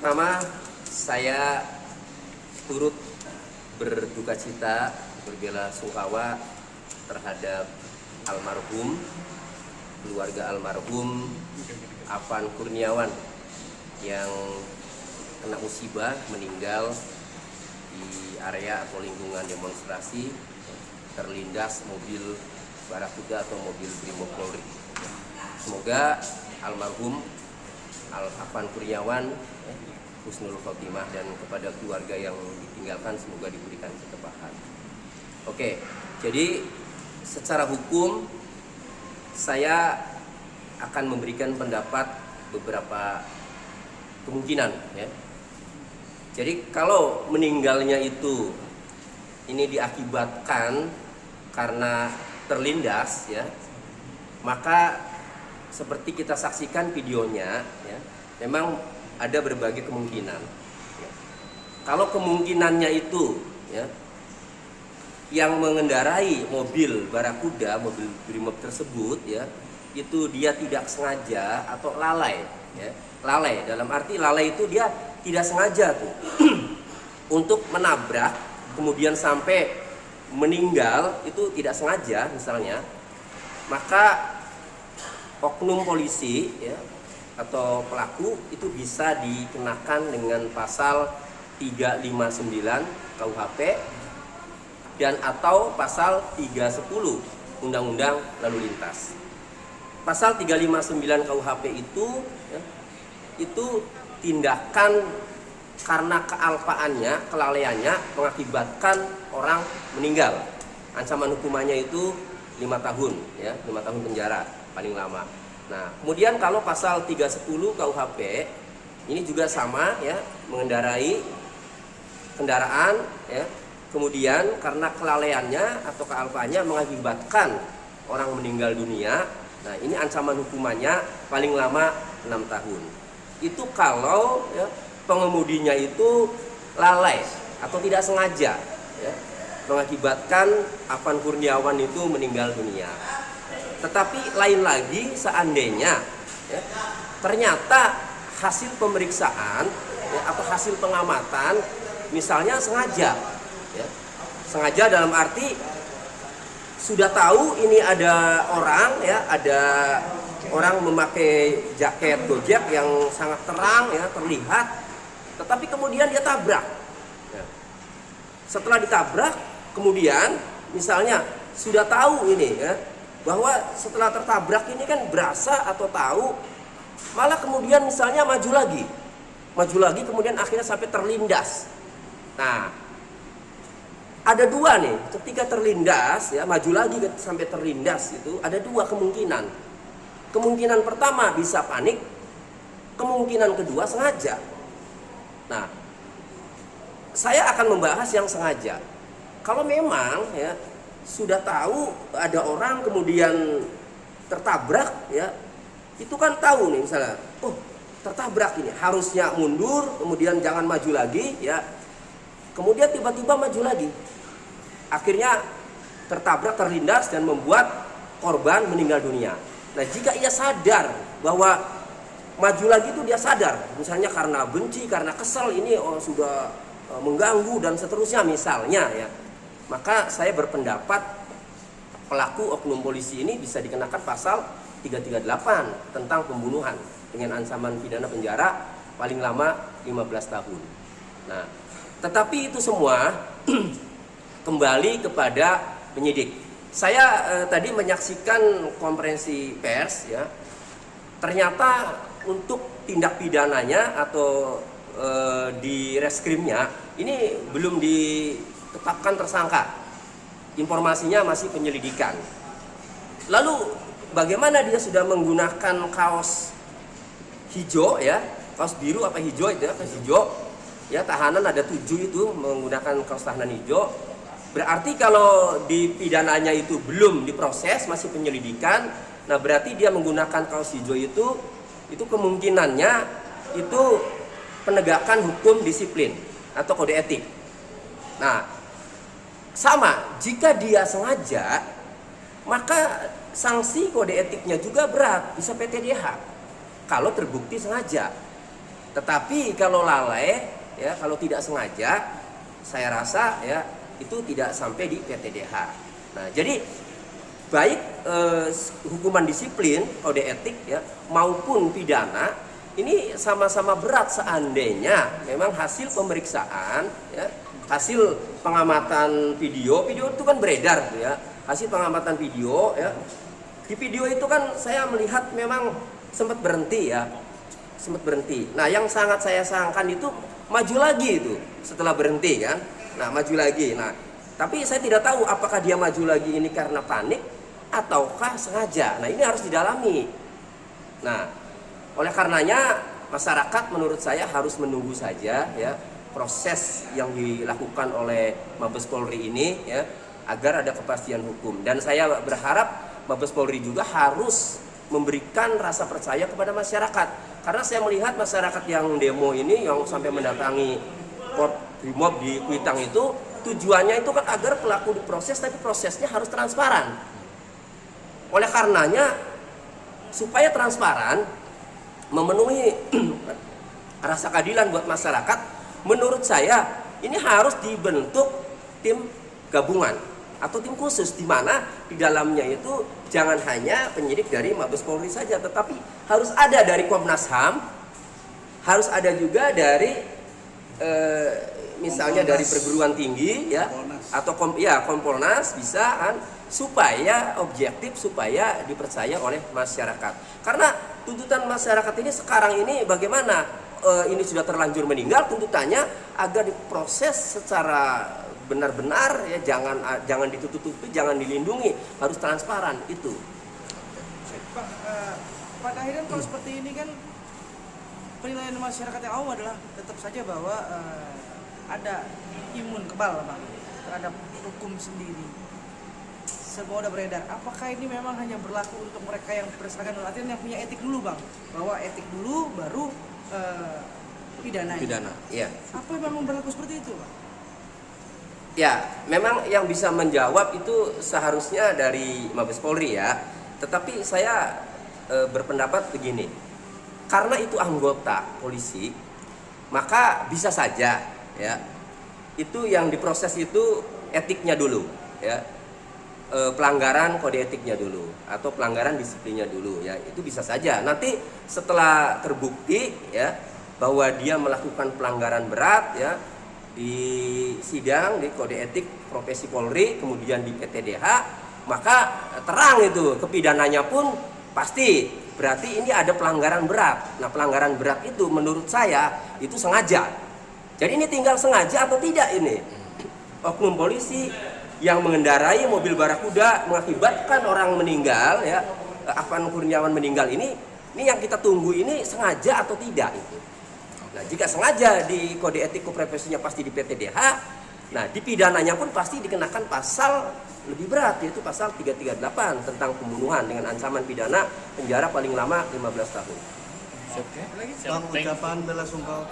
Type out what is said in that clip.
pertama saya turut berduka cita, berbela sungkawa terhadap almarhum, keluarga almarhum Afan Kurniawan yang kena musibah meninggal di area atau lingkungan demonstrasi terlindas mobil Barakuda atau mobil Brimob Polri. Semoga almarhum Afan Kurniawan husnul khotimah dan kepada keluarga yang ditinggalkan semoga diberikan ketabahan. Oke, jadi secara hukum saya akan memberikan pendapat beberapa kemungkinan ya. Jadi kalau meninggalnya itu ini diakibatkan karena terlindas ya, maka seperti kita saksikan videonya ya, memang ada berbagai kemungkinan ya. Kalau kemungkinannya itu ya, yang mengendarai mobil Barakuda, mobil Brimob tersebut ya, itu dia tidak sengaja atau lalai ya. Lalai dalam arti lalai itu dia tidak sengaja tuh untuk menabrak kemudian sampai meninggal, itu tidak sengaja misalnya, maka oknum polisi ya, atau pelaku itu bisa dikenakan dengan pasal 359 KUHP dan atau pasal 310 Undang-Undang Lalu Lintas. Pasal 359 KUHP itu ya, itu tindakan karena kealpaannya, kelalaiannya mengakibatkan orang meninggal. Ancaman hukumannya itu 5 tahun ya, 5 tahun penjara paling lama. Nah, kemudian kalau pasal 310 KUHP ini juga sama ya, mengendarai kendaraan ya, kemudian karena kelalaiannya atau kealpaannya mengakibatkan orang meninggal dunia. Nah, ini ancaman hukumannya paling lama 6 tahun. Itu kalau ya, pengemudinya itu lalai atau tidak sengaja ya, mengakibatkan Afan Kurniawan itu meninggal dunia. Tetapi lain lagi seandainya ya, ternyata hasil pemeriksaan ya, atau hasil pengamatan misalnya sengaja ya, sengaja dalam arti sudah tahu ini ada orang ya, ada orang memakai jaket Gojek yang sangat terang ya, terlihat, tetapi kemudian dia tabrak ya. Setelah ditabrak kemudian misalnya sudah tahu ini ya, bahwa setelah tertabrak ini kan berasa atau tahu, malah kemudian misalnya maju lagi kemudian akhirnya sampai terlindas. Nah, ada dua nih, ketika terlindas ya, maju lagi sampai terlindas itu ada dua kemungkinan. Kemungkinan pertama bisa panik, kemungkinan kedua sengaja. Nah, saya akan membahas yang sengaja. Kalau memang ya sudah tahu ada orang kemudian tertabrak ya, itu kan tahu nih misalnya, oh tertabrak ini harusnya mundur, kemudian jangan maju lagi ya, kemudian tiba-tiba maju lagi, akhirnya tertabrak, terlindas dan membuat korban meninggal dunia. Nah, jika ia sadar bahwa maju lagi itu dia sadar, misalnya karena benci, karena kesal, ini sudah mengganggu dan seterusnya misalnya ya, maka saya berpendapat pelaku oknum polisi ini bisa dikenakan pasal 338 tentang pembunuhan dengan ancaman pidana penjara paling lama 15 tahun. Nah, tetapi itu semua kembali kepada penyidik. Saya tadi menyaksikan konferensi pers ya, ternyata untuk tindak pidananya atau di reskrimnya ini belum ditetapkan tersangka, informasinya masih penyelidikan. Lalu bagaimana dia sudah menggunakan kaos hijau ya, kaos biru apa hijau itu ya, kaos hijau ya, tahanan ada 7 itu menggunakan kaos tahanan hijau. Berarti kalau di pidananya itu belum diproses, masih penyelidikan, nah berarti dia menggunakan kaos hijau itu kemungkinannya itu penegakan hukum disiplin atau kode etik. Nah, sama, jika dia sengaja, maka sanksi kode etiknya juga berat, bisa PTDH kalau terbukti sengaja. Tetapi kalau lalai, ya kalau tidak sengaja, saya rasa ya itu tidak sampai di PTDH. Nah, jadi baik hukuman disiplin, kode etik ya maupun pidana ini sama-sama berat seandainya memang hasil pemeriksaan ya, hasil pengamatan video itu kan beredar tuh ya, hasil pengamatan video ya. Di video itu kan saya melihat memang sempat berhenti ya, sempat berhenti. Nah, yang sangat saya sayangkan itu maju lagi itu setelah berhenti kan. Nah, maju lagi. Nah, tapi saya tidak tahu apakah dia maju lagi ini karena panik ataukah sengaja. Nah, ini harus didalami. Nah, oleh karenanya masyarakat menurut saya harus menunggu saja ya proses yang dilakukan oleh Mabes Polri ini ya agar ada kepastian hukum. Dan saya berharap Mabes Polri juga harus memberikan rasa percaya kepada masyarakat. Karena saya melihat masyarakat yang demo ini yang sampai mendatangi Brimob di Kuitang itu tujuannya itu kan agar pelaku diproses, tapi prosesnya harus transparan. Oleh karenanya supaya transparan, memenuhi rasa keadilan buat masyarakat, menurut saya ini harus dibentuk tim gabungan atau tim khusus di mana di dalamnya itu jangan hanya penyidik dari Mabes Polri saja, tetapi harus ada dari Komnas HAM, harus ada juga dari misalnya dari perguruan tinggi ya, atau Kompolnas bisa kan, supaya objektif, supaya dipercaya oleh masyarakat. Karena tuntutan masyarakat ini sekarang ini bagaimana ini sudah terlanjur meninggal, tuntutannya agar diproses secara benar-benar ya, jangan ditutup-tutupi, jangan dilindungi, harus transparan itu. Pak, pada akhirnya kalau seperti ini kan penilaian masyarakat yang awam adalah tetap saja bahwa ada imun kebal Bang terhadap hukum sendiri. Semua udah beredar. Apakah ini memang hanya berlaku untuk mereka yang berdasarkan artinya yang punya etik dulu Bang? Bahwa etik dulu baru pidana. Iya. Apa memang berlaku seperti itu Bang? Ya, memang yang bisa menjawab itu seharusnya dari Mabes Polri ya. Tetapi saya berpendapat begini, karena itu anggota polisi, maka bisa saja ya itu yang diproses itu etiknya dulu ya, pelanggaran kode etiknya dulu atau pelanggaran disiplinnya dulu ya, itu bisa saja. Nanti setelah terbukti ya bahwa dia melakukan pelanggaran berat ya di sidang di kode etik profesi Polri, kemudian di PTDH, maka terang itu kepidananya pun pasti berarti ini ada pelanggaran berat. Nah, pelanggaran berat itu menurut saya itu sengaja. Jadi ini tinggal sengaja atau tidak ini. Oknum polisi yang mengendarai mobil Barakuda mengakibatkan orang meninggal ya, Afan Kurniawan meninggal ini yang kita tunggu ini sengaja atau tidak itu. Nah, jika sengaja di kode etik profesinya pasti di PTDH, nah di pidananya pun pasti dikenakan pasal lebih berat, yaitu pasal 338 tentang pembunuhan dengan ancaman pidana penjara paling lama 15 tahun. Bang, ucapan bela sungkawa.